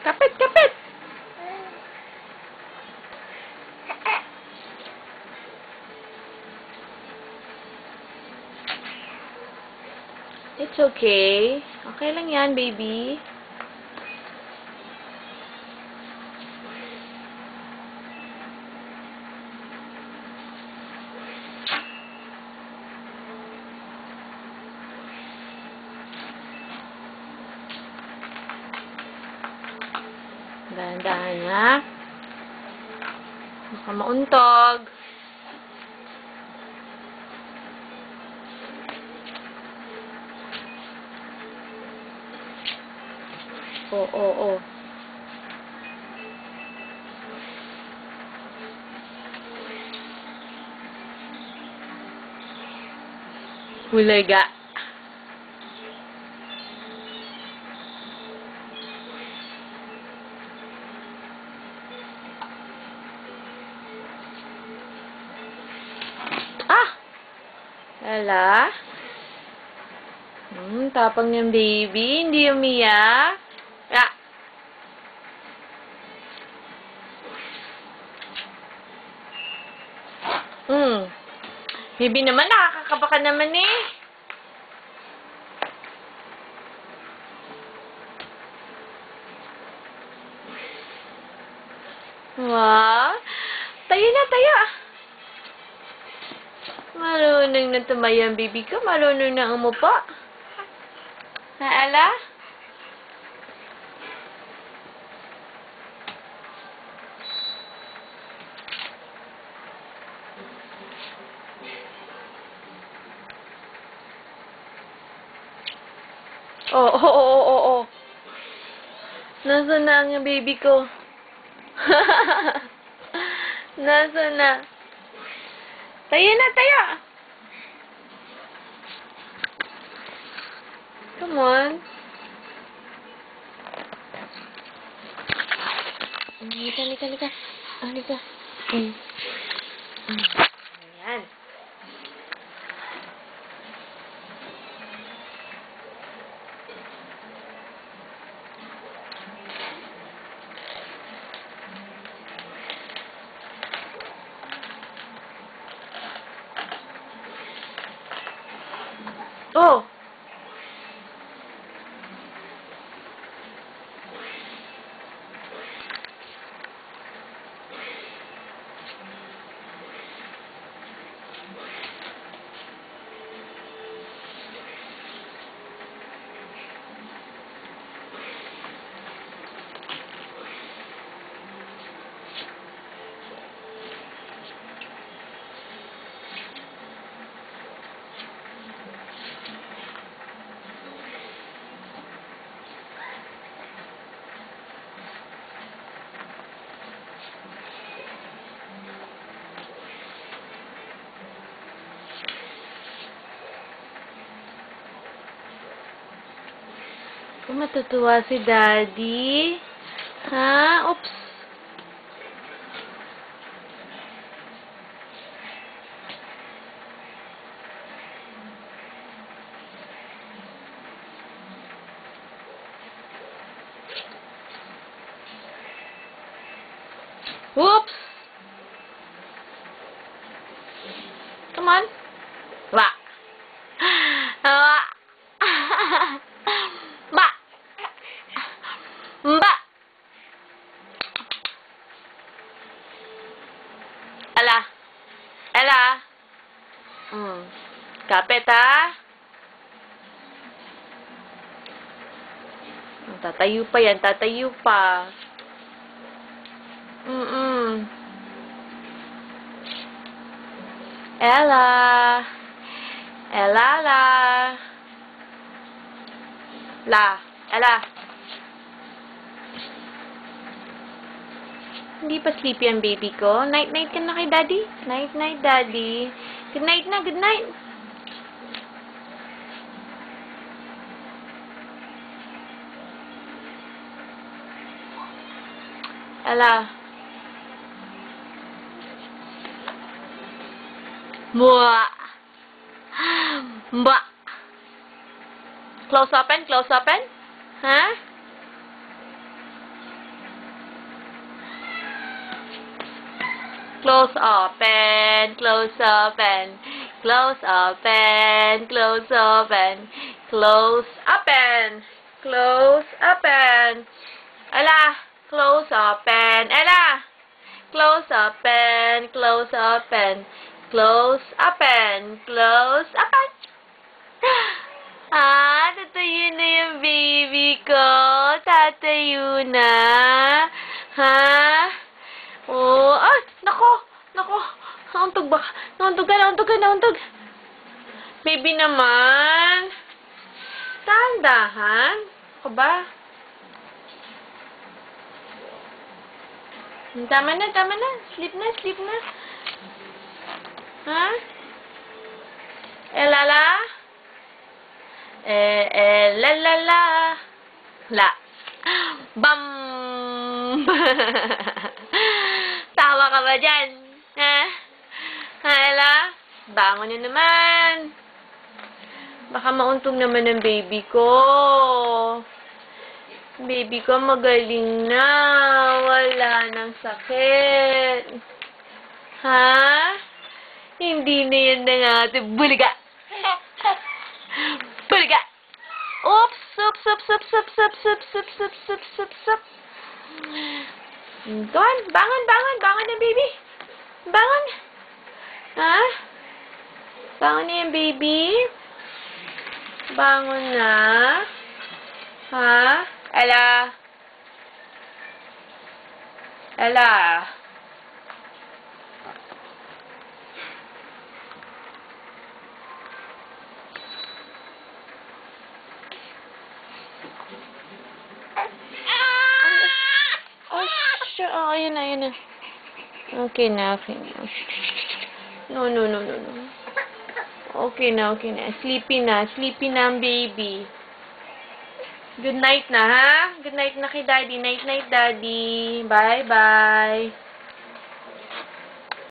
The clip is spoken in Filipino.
Kapit, kapit! It's okay. Okay lang yan, baby. Dahan-dahan, ha? Baka mauntog. Oo. Hulaga. Ella? Tapang niyang baby. Hindi umiyak. Baby naman, nakakakaba ka naman eh. Wow. Tayo na, tayo. Marunong na tumayo ang baby ko. Marunong na umupo. Ha, Ella? Oo. Nasaan na ang baby ko? Nasaan na? Tayo na, tayo! Come on. Halika. Halika. Ayan. Oh! Kung matutuwa si Daddy. Ha? Oops. Whoops! Come on. Ba. Ba. Ba. Ba. Ella. Kapit, ha? Tatayo pa yan. Tatayo pa. Ella. Ella. Hindi pa sleepy ang baby ko. Night-night ka na kay Daddy. Night-night, Daddy. Good night na, good night. Ella. Mua. Ba. Close open, close open. Ha? Close open, close open. Close open, close open. Close open. Close open. Ella, close open. Ella, close open, close open. Close open, close open. Ah, tatayo na yung baby ko. Tatayo na. Ha? Oh, ah, nako. Nauntog ba? Nauntog ka. Baby naman. Tandahan. Ako ba? Tama na. Sleep na. Ha? Lala? La. La. Bam! Tawa ka ba dyan? Ha? Ha, Ella? Bangon na naman. Baka mauntog naman ang baby ko. Baby ko magaling na. Wala nang sakit. Ha? Hindi na yan na nga. Buliga! Buliga! Oops! Sup. Doon! Bangon na, baby! Bangon! Ha? Bangon na yan, baby! Bangon na! Ha? Ella! Oh, ayun na. Okay na. No. Okay na. Sleepy na ang baby. Good night na, ha? Good night na kay Daddy. Night, Daddy. Bye-bye.